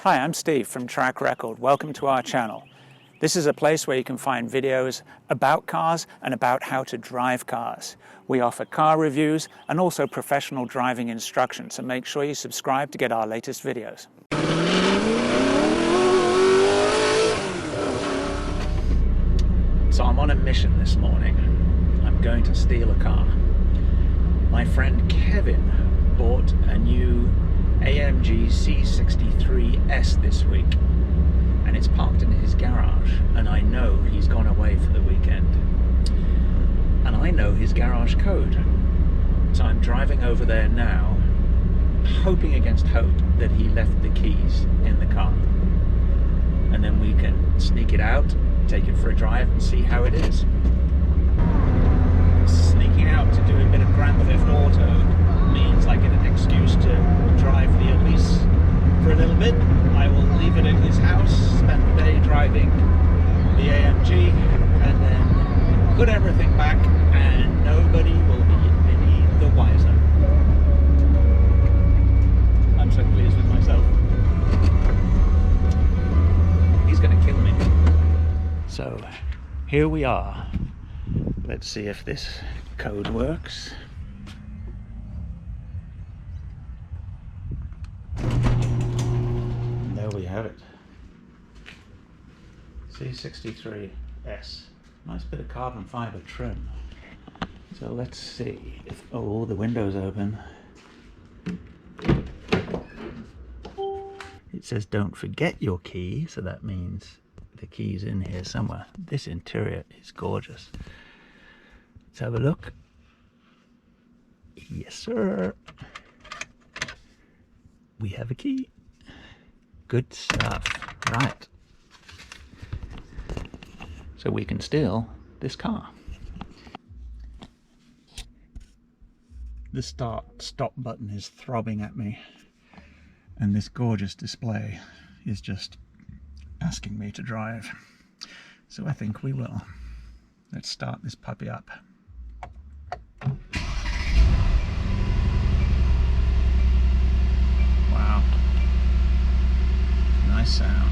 Hi, I'm Steve from Rekord. Welcome to our channel. This is a place where you can find videos about cars and about how to drive cars. We offer car reviews and also professional driving instruction, so make sure you subscribe to get our latest videos. So I'm on a mission this morning. I'm going to steal a car. My friend Kevin bought a new AMG C63S this week, and it's parked in his garage, and I know he's gone away for the weekend, and I know his garage code, so I'm driving over there now, hoping against hope that he left the keys in the car, and then we can sneak it out, take it for a drive and see how it is. Sneaking out to do a bit of Grand Theft Auto means I get an excuse to drive the Elise for a little bit. I will leave it at his house, spend the day driving the AMG, and then put everything back, and nobody will be any the wiser. I'm so pleased with myself. He's gonna kill me. So here we are. Let's see if this code works. And there we have it. C63S. Nice bit of carbon fiber trim. So let's see if, oh, the window's open. It says don't forget your key, so that means the key's in here somewhere. This interior is gorgeous. Let's have a look. Yes, sir. We have a key. Good stuff. Right. So we can steal this car. The stop button is throbbing at me, and this gorgeous display is just asking me to drive. So I think we will. Let's start this puppy up. Wow. Nice sound.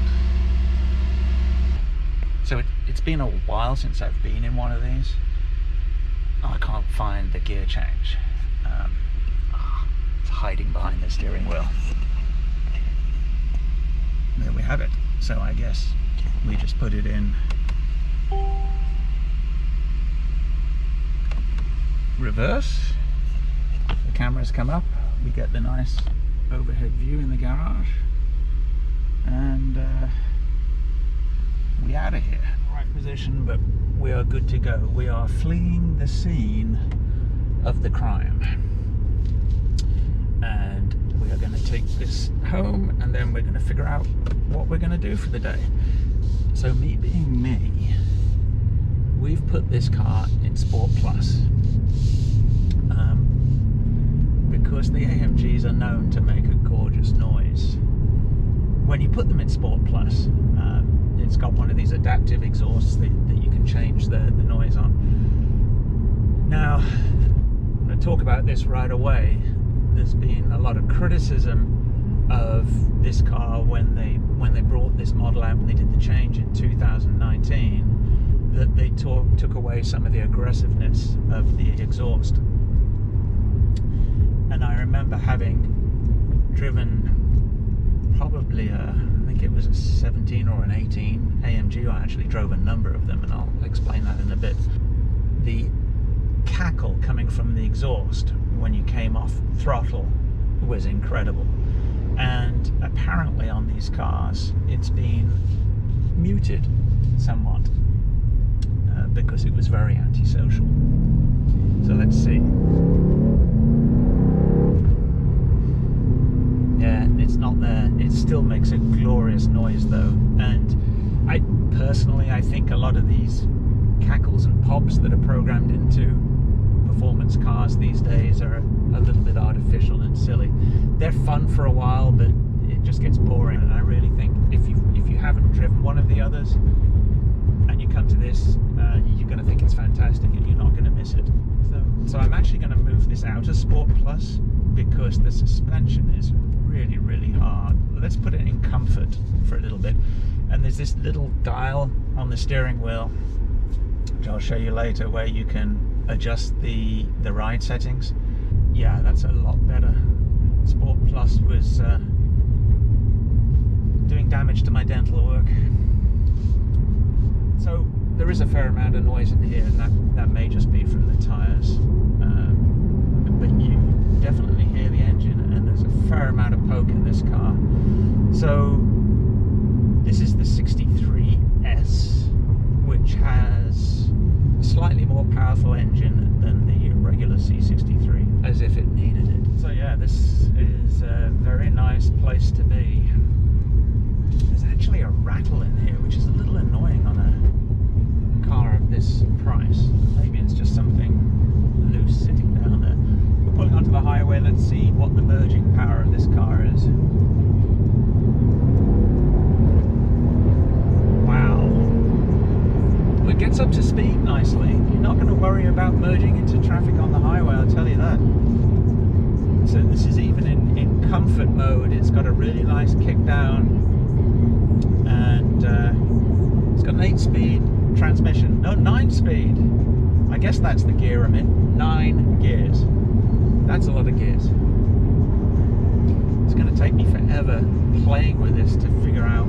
So it's been a while since I've been in one of these. I can't find the gear change. It's hiding behind the steering wheel. There we have it. So I guess we just put it in reverse. The cameras come up. We get the nice overhead view in the garage, and we're out of here. Right position, but we are good to go. We are fleeing the scene of the crime, and we are going to take this home, and then we're going to figure out what we're going to do for the day. So me being me, we've put this car in Sport Plus, because the AMGs are known to make a gorgeous noise. When you put them in Sport Plus, it's got one of these adaptive exhausts that you can change the noise on. Now, I'm going to talk about this right away. There's been a lot of criticism of this car when they brought this model out, when they did the change in 2019, that they took away some of the aggressiveness of the exhaust. And I remember having driven probably I think it was a 17 or an 18 AMG. I actually drove a number of them, and I'll explain that in a bit. The cackle coming from the exhaust when you came off throttle was incredible, and apparently on these cars it's been muted somewhat because it was very antisocial. So let's see. Yeah, it's not there. It still makes a glorious noise though, and I think a lot of these cackles and pops that are programmed into performance cars these days are a little bit artificial and silly. They're fun for a while, but it just gets boring, and I really think if you haven't driven one of the others and you come to this, you're going to think it's fantastic and you're not going to miss it. So I'm actually going to move this out of Sport Plus because the suspension is really, really hard. Let's put it in comfort for a little bit. And there's this little dial on the steering wheel, which I'll show you later, where you can adjust the ride settings. Yeah, that's a lot better. Sport Plus was doing damage to my dental work. So there is a fair amount of noise in here, and that may just be from the tyres. But you definitely hear the engine, and there's a fair amount of poke in this car. So this is the 63S, which has a slightly more powerful engine than the regular C63, as if it needed it. So yeah, this is a very nice place to be. There's actually a rattle in here, which is a little annoying on a car of this price. Maybe it's just something loose sitting down there. We're pulling onto the highway. Let's see what the merging power of this car is. Wow. Well, it gets up to speed nicely. You're not going to worry about merging into traffic on the highway, I'll tell you that. So this is even in comfort mode. It's got a really nice kick down, and it's got an 8-speed transmission. No, 9-speed. I guess that's the gear I'm in. 9 gears. That's a lot of gears. It's going to take me forever playing with this to figure out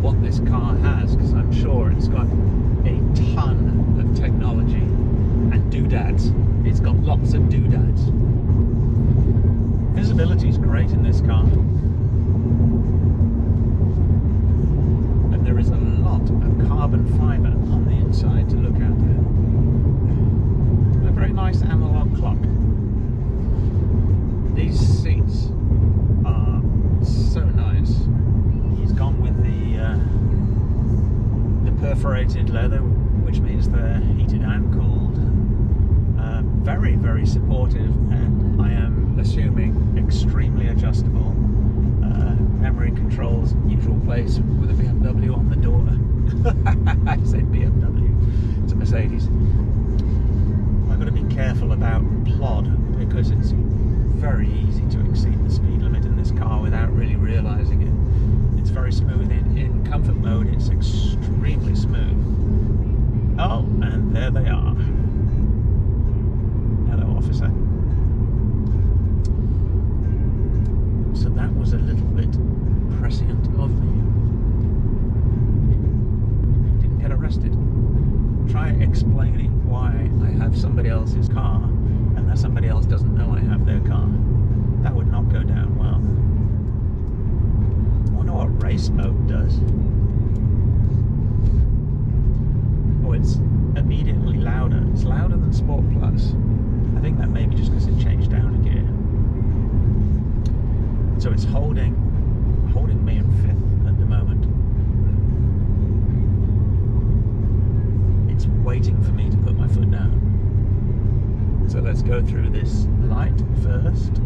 what this car has, because I'm sure it's got a ton of technology and doodads. It's got lots of doodads. Visibility is great in this car. And there is a lot of carbon fibre on the inside to look at. A very nice analog clock. These seats are so nice. He's gone with the perforated leather, which means they're heated and cooled. Very, very supportive, and I am assuming extremely adjustable. Memory controls, usual place with a BMW on the door. I said BMW, it's a Mercedes. I've got to be careful about plod, because it's very easy to exceed the speed limit in this car without really realising it. It's very smooth. In comfort mode, it's extremely smooth. Oh, and there they are. Hello, officer. So that was a little bit prescient of me. Didn't get arrested. Try explaining why I have somebody else's car and that somebody else doesn't know I have their car. That would not go down well. I wonder what race mode does. Oh, it's immediately louder. It's louder than Sport Plus. I think that may be just because it changed down a gear. So it's holding me in 5th at the moment. It's waiting for me to put my foot down. So let's go through this light first.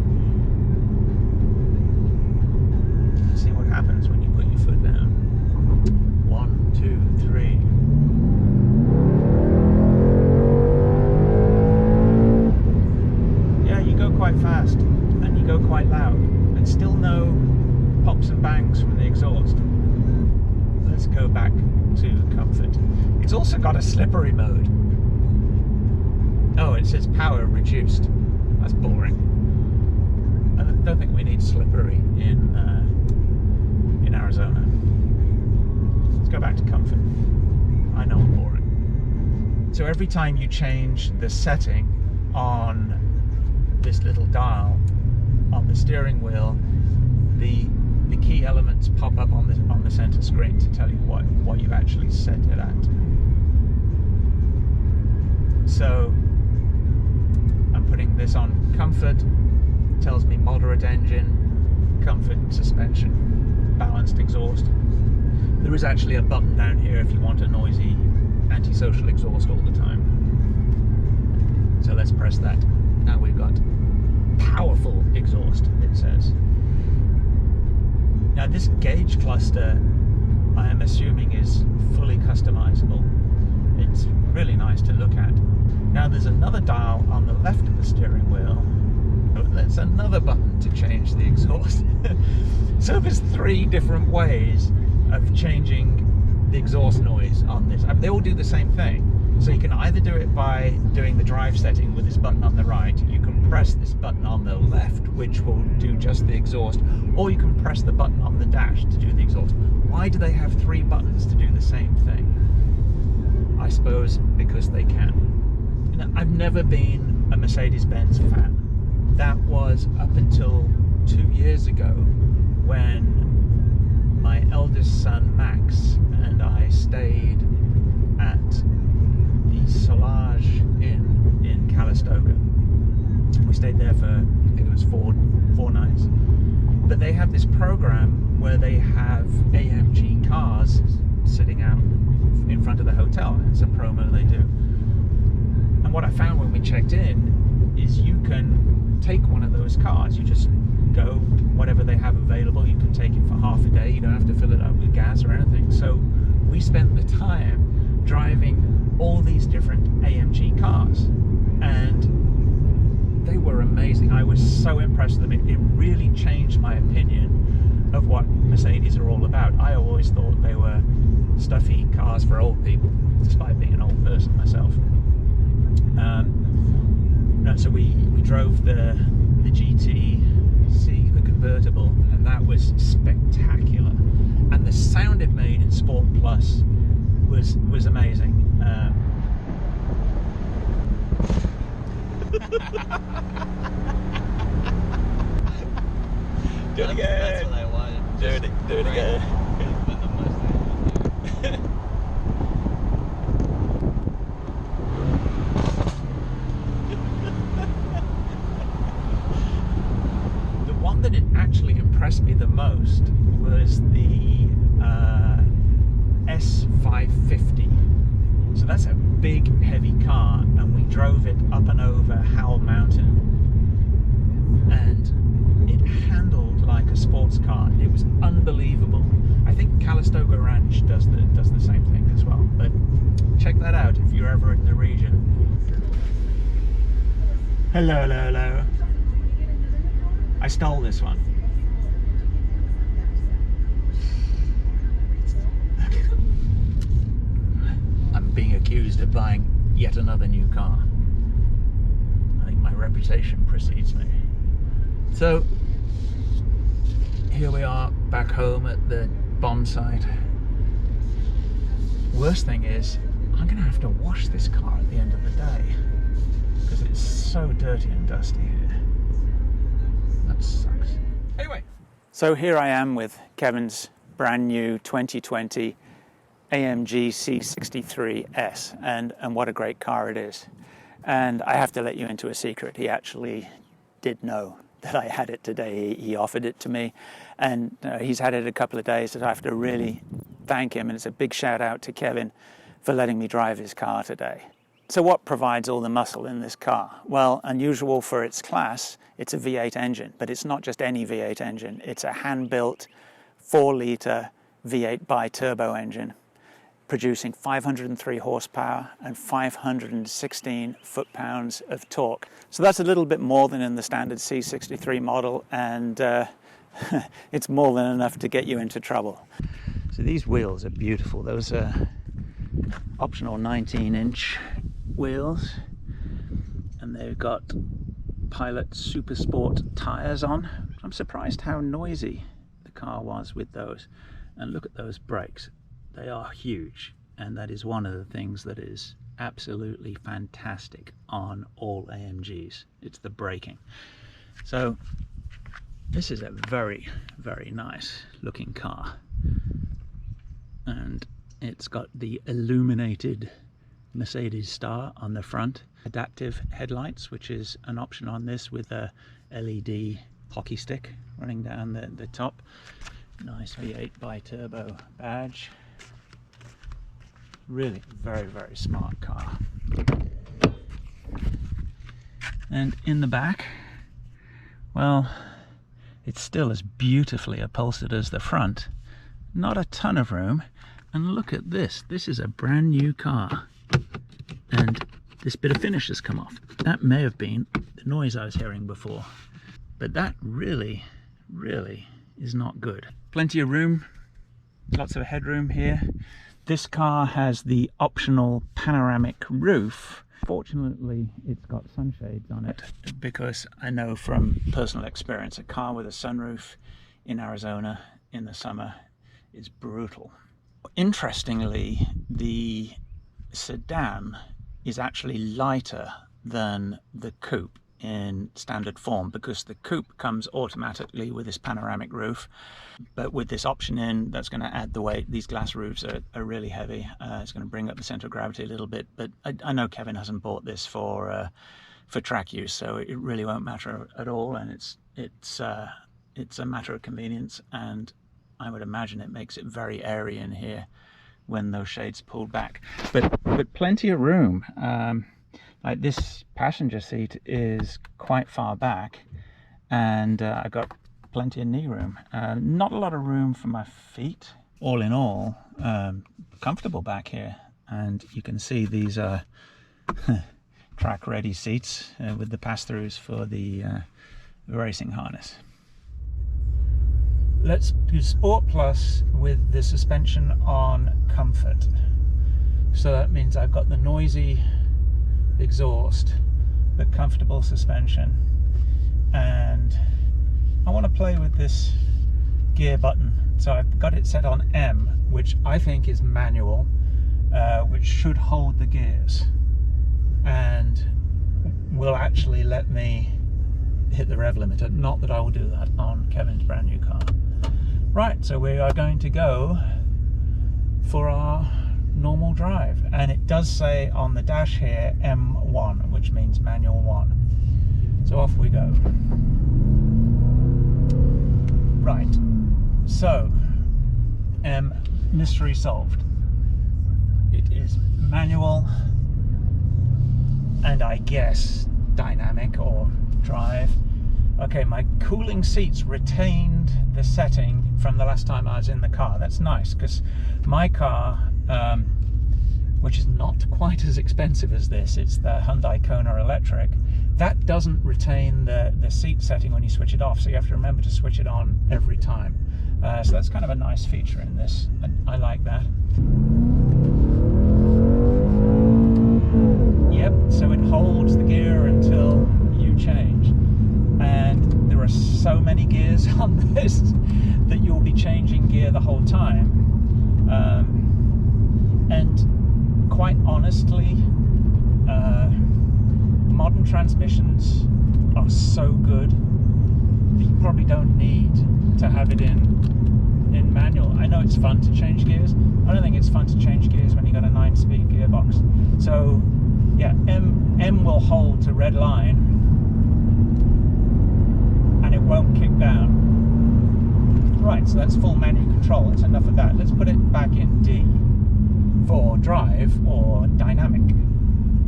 See what happens when you put your foot down. 1, 2, 3. Yeah, you go quite fast and you go quite loud, and still no pops and bangs from the exhaust. Let's go back to comfort. It's also got a slippery mode. Oh, it says power reduced. That's boring. I don't think we need slippery in Arizona. Let's go back to comfort. I know I'm boring. So every time you change the setting on this little dial on the steering wheel, the key elements pop up on the center screen to tell you what you've actually set it at. So I'm putting this on comfort, tells me moderate engine, comfort, suspension, balanced exhaust. There is actually a button down here if you want a noisy antisocial exhaust all the time. So let's press that. Now we've got powerful exhaust, it says. Now this gauge cluster, I am assuming, is fully customizable. It's really nice to look at. Now there's another dial on the left of the steering wheel. Let's there's another button to change the exhaust. So there's 3 different ways of changing the exhaust noise on this. They all do the same thing. So you can either do it by doing the drive setting with this button on the right, you can press this button on the left, which will do just the exhaust, or you can press the button on the dash to do the exhaust. Why do they have 3 buttons to do the same thing? I suppose because they can. You know, I've never been a Mercedes-Benz fan. That was up until 2 years ago when my eldest son Max and I stayed at the Solage Inn in Calistoga. We stayed there for, I think it was four nights. But they have this program where they have AMG cars sitting out in front of the hotel. It's a promo they do. And what I found when we checked in is you can take one of those cars. You just go, whatever they have available, you can take it for half a day. You don't have to fill it up with gas or anything. So we spent the time driving all these different AMG cars, and they were amazing. I was so impressed with them. It really changed my opinion of what Mercedes are all about. I always thought they were stuffy cars for old people, despite being an old person myself. No, so we drove the GTC, the convertible, and that was spectacular. And the sound it made in Sport Plus was amazing. Do it again. That's what I wanted. Do it again. The one that it actually impressed me the most was the S550. So that's a big, heavy car, and we drove it up and over Howell Mountain, and it handled like a sports car. It was unbelievable. I think Calistoga Ranch does the same thing as well. But check that out if you're ever in the region. Hello. I stole this one. I'm being accused of buying yet another new car. I think my reputation precedes me. So here we are back home at the bomb site. Worst thing is, I'm gonna have to wash this car at the end of the day because it's so dirty and dusty here. That sucks. Anyway, so here I am with Kevin's brand new 2020 AMG C63S, and what a great car it is. And I have to let you into a secret. He actually did know that I had it today. He offered it to me, and he's had it a couple of days, so I have to really thank him, and it's a big shout out to Kevin for letting me drive his car today. So what provides all the muscle in this car? Well, unusual for its class, it's a V8 engine, but it's not just any V8 engine. It's a hand-built 4-litre V8 bi-turbo engine, producing 503 horsepower and 516 foot-pounds of torque. So that's a little bit more than in the standard C63 model, and it's more than enough to get you into trouble. So these wheels are beautiful. Those are optional 19-inch wheels, and they've got Pilot Super Sport tyres on. I'm surprised how noisy the car was with those. And look at those brakes. They are huge, and that is one of the things that is absolutely fantastic on all AMGs. It's the braking. So this is a very, very nice looking car, and it's got the illuminated Mercedes star on the front, adaptive headlights, which is an option on this with a LED hockey stick running down the top. Nice V8 bi-turbo badge. Really very, very smart car. And in the back, well, it's still as beautifully upholstered as the front. Not a ton of room. And look at this. This is a brand new car. And this bit of finish has come off. That may have been the noise I was hearing before. but that really is not good. Plenty of room, lots of headroom here. This car has the optional panoramic roof. Fortunately, it's got sunshades on it, because I know from personal experience a car with a sunroof in Arizona in the summer is brutal. Interestingly, the sedan is actually lighter than the coupe in standard form, because the coupe comes automatically with this panoramic roof, but with this option in, that's going to add the weight. These glass roofs are really heavy. It's going to bring up the center of gravity a little bit, but I know Kevin hasn't bought this for track use, so it really won't matter at all, and it's a matter of convenience, and I would imagine it makes it very airy in here when those shades pulled back, but plenty of room. Like this passenger seat is quite far back, and I've got plenty of knee room. Not a lot of room for my feet. All in all, comfortable back here, and you can see these are track ready seats with the pass-throughs for the racing harness. Let's do Sport Plus with the suspension on comfort. So that means I've got the noisy exhaust but comfortable suspension, and I want to play with this gear button. So I've got it set on M, which I think is manual, which should hold the gears and will actually let me hit the rev limiter. Not that I will do that on Kevin's brand new car. Right, so we are going to go for our normal drive, and it does say on the dash here M1, which means manual 1. So off we go. Right, so M, mystery solved. It is manual, and I guess dynamic or drive. Okay, my cooling seats retained the setting from the last time I was in the car. That's nice, because my car, which is not quite as expensive as this, it's the Hyundai Kona electric, that doesn't retain the seat setting when you switch it off, so you have to remember to switch it on every time. So that's kind of a nice feature in this. I like that. Yep, so it holds the gear until you change. And there are so many gears on this that you'll be changing gear the whole time. And quite honestly, modern transmissions are so good that you probably don't need to have it in manual. I know it's fun to change gears. I don't think it's fun to change gears when you've got a 9-speed gearbox. So yeah, M will hold to red line, and it won't kick down. Right, so that's full manual control. That's enough of that. Let's put it back in D for drive or dynamic.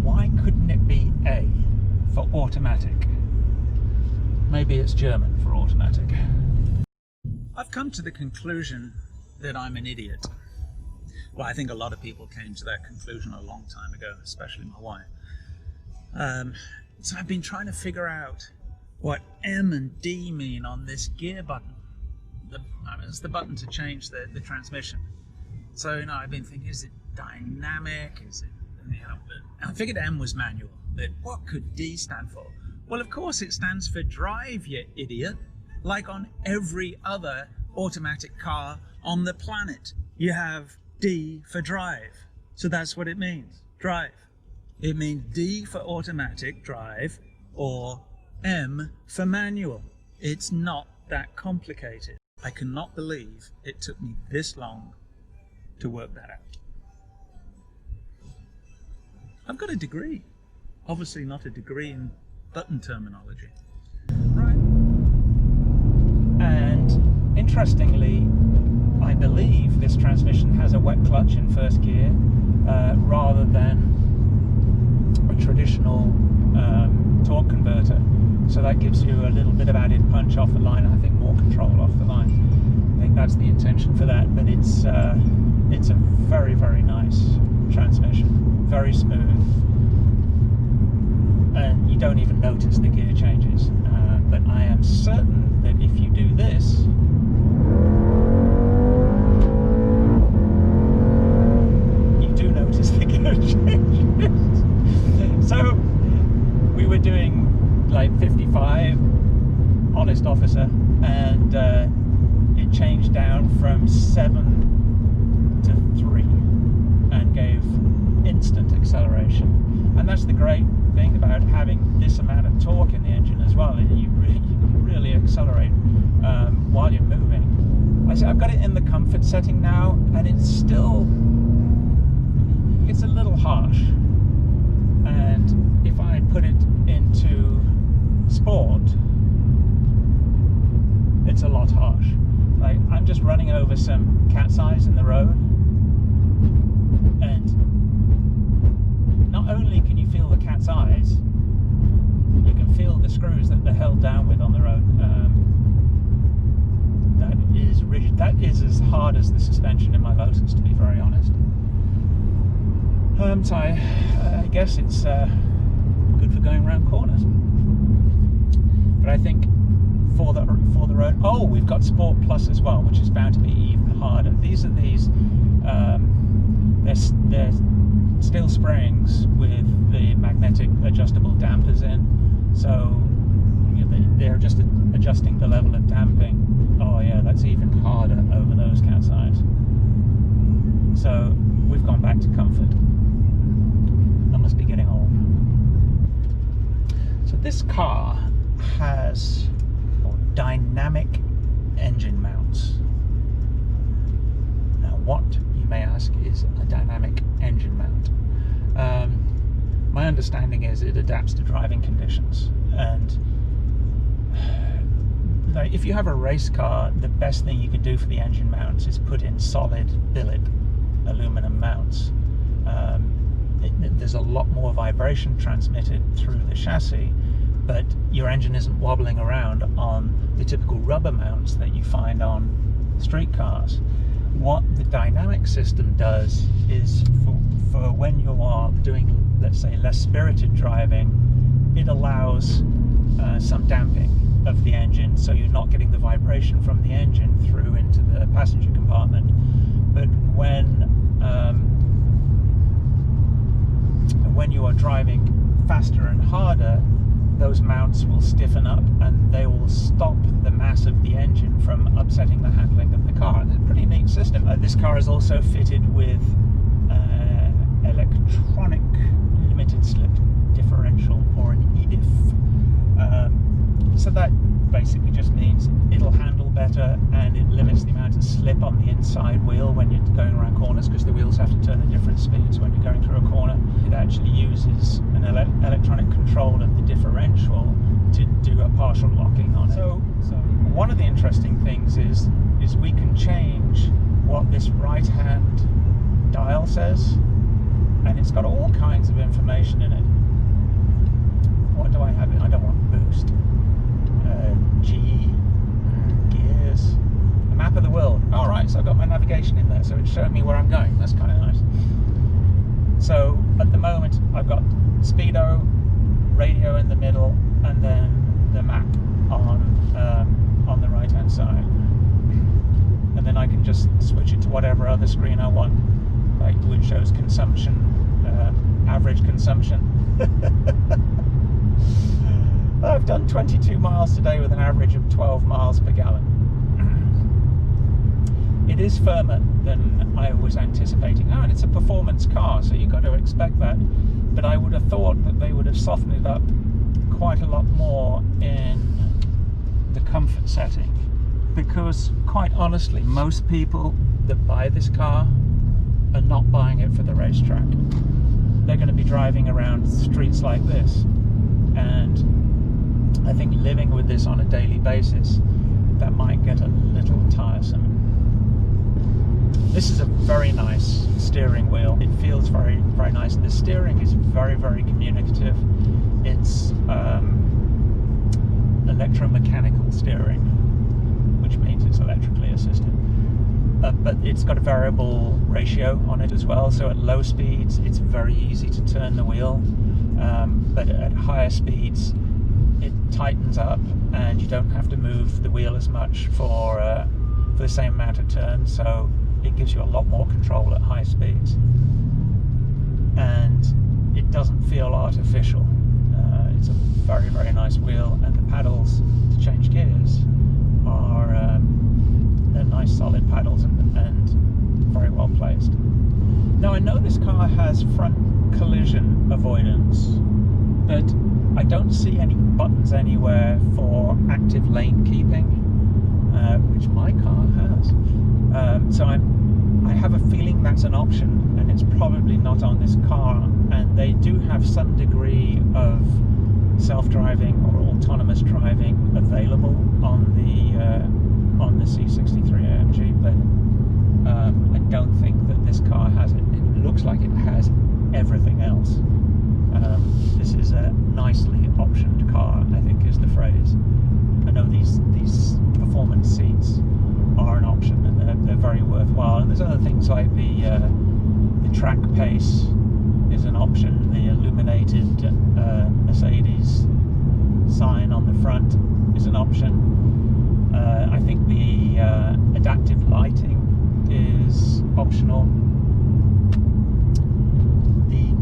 Why couldn't it be A for automatic? Maybe it's German for automatic. I've come to the conclusion that I'm an idiot. Well, I think a lot of people came to that conclusion a long time ago, especially my wife. So I've been trying to figure out what M and D mean on this gear button. It's the button to change the transmission. So, you know, I've been thinking, is it dynamic? Is it, you know, I figured M was manual. But what could D stand for? Well, of course it stands for drive, you idiot. Like on every other automatic car on the planet, you have D for drive. So that's what it means, drive. It means D for automatic, drive, or M for manual. It's not that complicated. I cannot believe it took me this long to work that out. I've got a degree. Obviously not a degree in button terminology. Right. And interestingly, I believe this transmission has a wet clutch in first gear rather than a traditional torque converter. So that gives you a little bit of added punch off the line. I think more control off the line. I think that's the intention for that. But it's a very, very nice transmission. Very smooth. And you don't even notice the gear changes. but I am certain that if you do this, you do notice the gear changes. So we were doing like 55, honest officer, and it changed down from 7 to 3 and gave instant acceleration. And that's the great thing about having this amount of torque in the engine as well. You can really accelerate while you're moving. I've got it in the comfort setting now, and it's a little harsh. And if I put it into sport, it's a lot harsh. Like, I'm just running over some cat's eyes in the road, and not only can you feel the cat's eyes, you can feel the screws that they're held down with on the road. That is rigid. That is as hard as the suspension in my Lotus, to be very honest. So I guess it's good for going around corners. But I think for the road, we've got Sport Plus as well, which is bound to be even harder. These are they're steel springs with the magnetic adjustable dampers in, so they're just adjusting the level of damping. Oh yeah, that's even harder over those cat's eyes. So we've gone back to comfort. I must be getting old. So this car has dynamic engine mounts. Now, what, you may ask, is a dynamic engine mount? My understanding is it adapts to driving conditions, and if you have a race car, the best thing you can do for the engine mounts is put in solid billet aluminum mounts. There's a lot more vibration transmitted through the chassis, but your engine isn't wobbling around on the typical rubber mounts that you find on street cars. What the dynamic system does is for when you are doing, let's say, less spirited driving, it allows some damping of the engine, so you're not getting the vibration from the engine through into the passenger compartment. But when you are driving faster and harder, those mounts will stiffen up and they will stop the mass of the engine from upsetting the handling of the car. It's a pretty neat system. This car is also fitted with electronic limited slip differential, or an e-diff. So that basically just means it'll handle better, and it limits the amount of slip on the inside wheel when you're going around corners, because the wheels have to turn at different speeds when you're going through a corner. It actually uses an electronic control of the differential to do a partial locking on it. So one of the interesting things is we can change what this right hand dial says, and it's got all kinds of information in it. What do I have in? I don't want boost. G, gears, the map of the world. All right, so I've got my navigation in there, so it's showing me where I'm going. That's kind of nice. So at the moment, I've got speedo, radio in the middle, and then the map on the right hand side. And then I can just switch it to whatever other screen I want, like which shows consumption, average consumption. I've done 22 miles today with an average of 12 miles per gallon. It is firmer than I was anticipating. And it's a performance car, so you've got to expect that. But I would have thought that they would have softened it up quite a lot more in the comfort setting. Because, quite honestly, most people that buy this car are not buying it for the racetrack. They're going to be driving around streets like this. And I think living with this on a daily basis, that might get a little tiresome. This is a very nice steering wheel. It feels very, very nice. The steering is very, very communicative. It's electromechanical steering, which means it's electrically assisted. But it's got a variable ratio on it as well, so at low speeds it's very easy to turn the wheel, but at higher speeds tightens up, and you don't have to move the wheel as much for the same amount of turns, so it gives you a lot more control at high speeds, and it doesn't feel artificial. It's a very, very nice wheel, and the paddles to change gears are they're nice solid paddles and very well placed. Now, I know this car has front collision avoidance, but I don't see any buttons anywhere for active lane keeping, which my car has. So I have a feeling that's an option, and it's probably not on this car. And they do have some degree of self-driving or autonomous driving available on the C63 AMG, but I don't think that this car has it. It looks like it has everything else. This is a nicely optioned car, I think is the phrase. I know these performance seats are an option, and they're very worthwhile. And there's other things like the track pace is an option. The illuminated Mercedes sign on the front is an option. I think the adaptive lighting is optional. The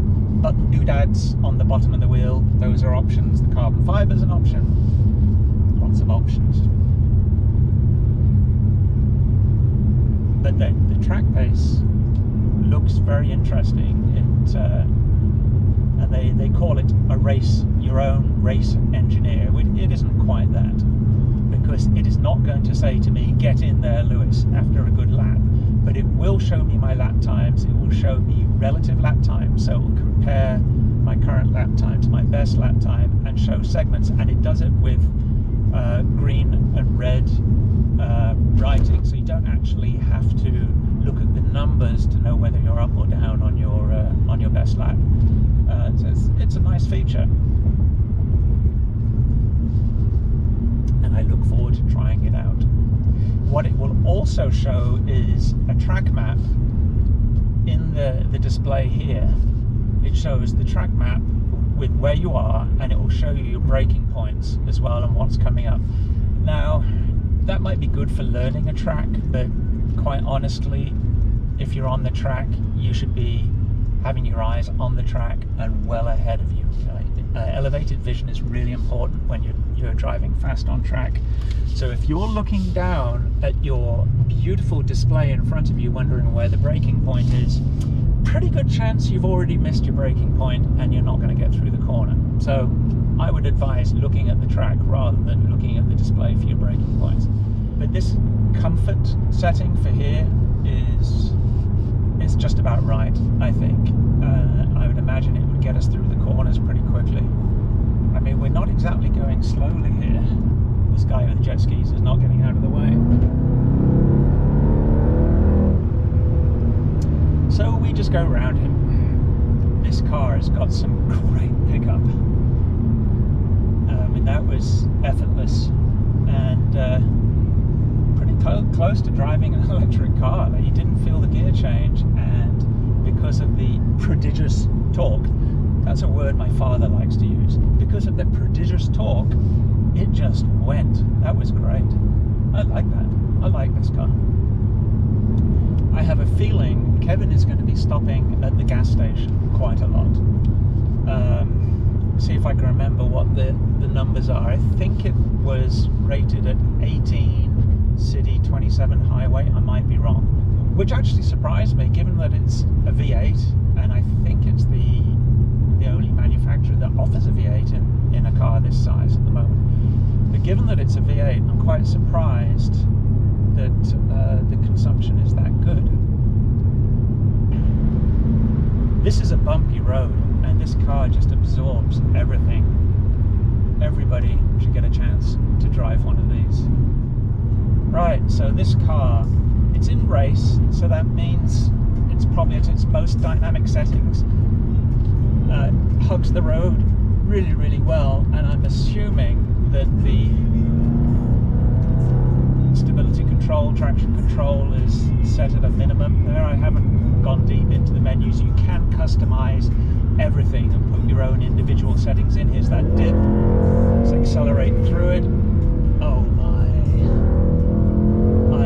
button doodads on the bottom of the wheel, those are options. The carbon fibre is an option. Lots of options. But the track pace looks very interesting. And they call it your own race engineer. It isn't quite that, because it is not going to say to me, get in there, Lewis, after a good lap, but it will show me my lap times. It will show me relative lap times, so it will compare my current lap time to my best lap time and show segments, and it does it with green and red writing, so you don't actually have to look at the numbers to know whether you're up or down on your best lap. So it's a nice feature, and I look forward to trying it out. What it will also show is a track map in the display here. It shows the track map with where you are, and it will show you your braking points as well and what's coming up. Now, that might be good for learning a track, but quite honestly, if you're on the track, you should be having your eyes on the track and well ahead of you. Elevated vision is really important when you're driving fast on track. So if you're looking down at your beautiful display in front of you, wondering where the braking point is, pretty good chance you've already missed your braking point and you're not going to get through the corner. So I would advise looking at the track rather than looking at the display for your braking points. But this comfort setting for here is just about right, I think. I would imagine it would get us through the corners pretty quickly. I mean, we're not exactly going slowly here. This guy with the jet skis is not getting out of the way. So we just go around him. This car has got some great pickup. I mean, that was effortless, and pretty close to driving an electric car. You didn't feel the gear change, and because of the prodigious torque, that's a word my father likes to use, because of the prodigious torque, it just went. That was great. I like that. I like this car. I have a feeling Kevin is going to be stopping at the gas station quite a lot. See if I can remember what the numbers are. I think it was rated at 18 city, 27 highway. I might be wrong, which actually surprised me, given that it's a V8, and I think it's the only manufacturer that offers a V8 in a car this size at the moment. But given that it's a V8, I'm quite surprised that the consumption is that good. This is a bumpy road, and this car just absorbs everything. Everybody should get a chance to drive one of these. Right, so this car, it's in race, so that means it's probably at its most dynamic settings. Hugs the road really, really well, and I'm assuming that the stability control, traction control is set at a minimum there. I haven't gone deep into the menus. You can customize everything and put your own individual settings in. Here's that dip. Let's accelerate through it. Oh my.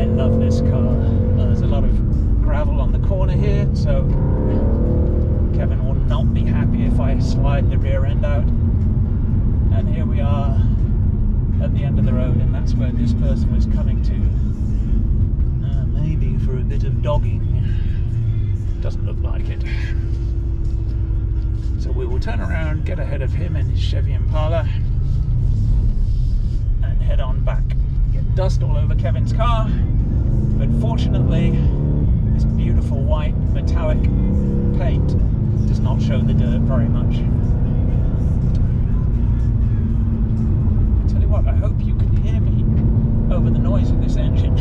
I love this car. There's a lot of gravel on the corner here, so Kevin will not be happy if I slide the rear end out. And here we are at the end of the road, and that's where this person was coming to. Maybe for a bit of dogging. Doesn't look like it. So we will turn around, get ahead of him in his Chevy Impala, and head on back. Get dust all over Kevin's car, but fortunately this beautiful white metallic paint does not show the dirt very much. I tell you what, I hope you can hear me over the noise of this engine.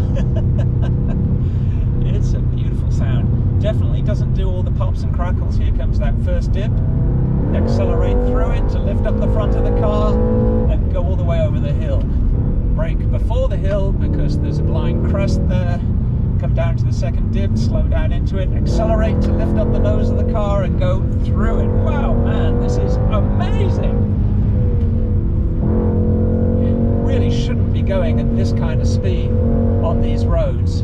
It's a beautiful sound. Definitely doesn't do all the pops and crackles. Here comes that first dip. Accelerate through it to lift up the front of the car and go all the way over the hill. Brake before the hill because there's a blind crest there. Come down to the second dip, slow down into it, accelerate to lift up the nose of the car and go through it. Wow, man, this is amazing. Really shouldn't be going at this kind of speed on these roads,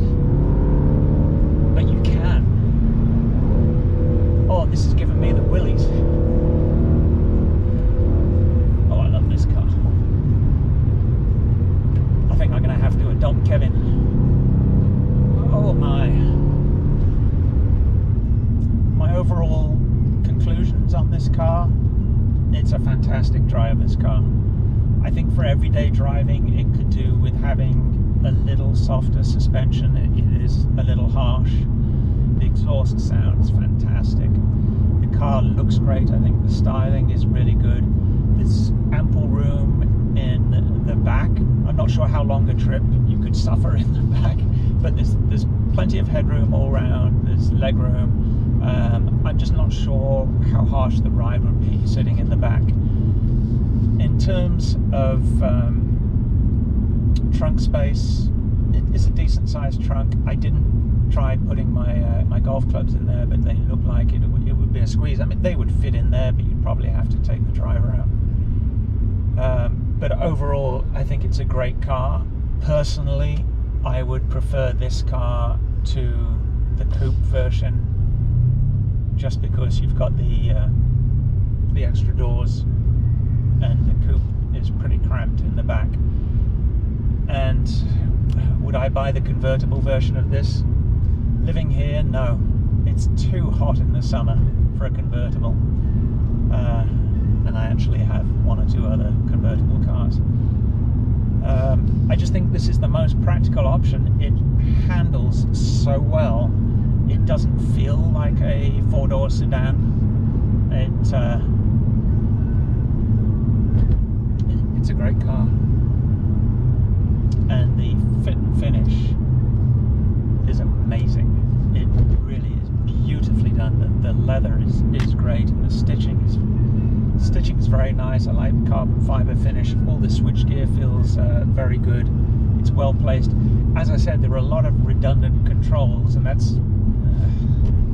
but you can. Oh, this is giving me the willies. Oh, I love this car. I think I'm going to have to adopt Kevin. Oh my. My overall conclusions on this car, it's a fantastic driver's car. I think for everyday driving it could do with having a little softer suspension. It is a little harsh. The exhaust sounds fantastic. The car looks great. I think the styling is really good. There's ample room in the back. I'm not sure how long a trip you could suffer in the back, but there's plenty of headroom all around. There's leg room. I'm just not sure how harsh the ride would be sitting in the back. In terms of trunk space, it is a decent sized trunk. I didn't try putting my golf clubs in there, but they look like it would be a squeeze. I mean, they would fit in there, but you'd probably have to take the driver out. But overall, I think it's a great car. Personally, I would prefer this car to the coupe version, just because you've got the extra doors, and the coupe is pretty cramped in the back. And would I buy the convertible version of this? Living here, no. It's too hot in the summer for a convertible. And I actually have one or two other convertible cars. I just think this is the most practical option. It handles so well. It doesn't feel like a four-door sedan. It's a great car. And the fit and finish is amazing. It really is beautifully done. The leather is great, and the stitching is very nice. I like the carbon fiber finish. All the switchgear feels very good. It's well placed. As I said, there are a lot of redundant controls, and that's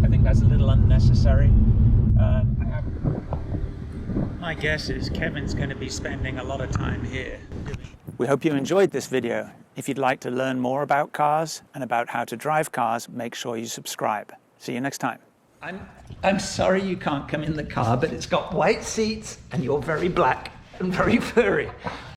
I think that's a little unnecessary. My guess is Kevin's going to be spending a lot of time here. We hope you enjoyed this video. If you'd like to learn more about cars and about how to drive cars, make sure you subscribe. See you next time. I'm sorry you can't come in the car, but it's got white seats and you're very black and very furry.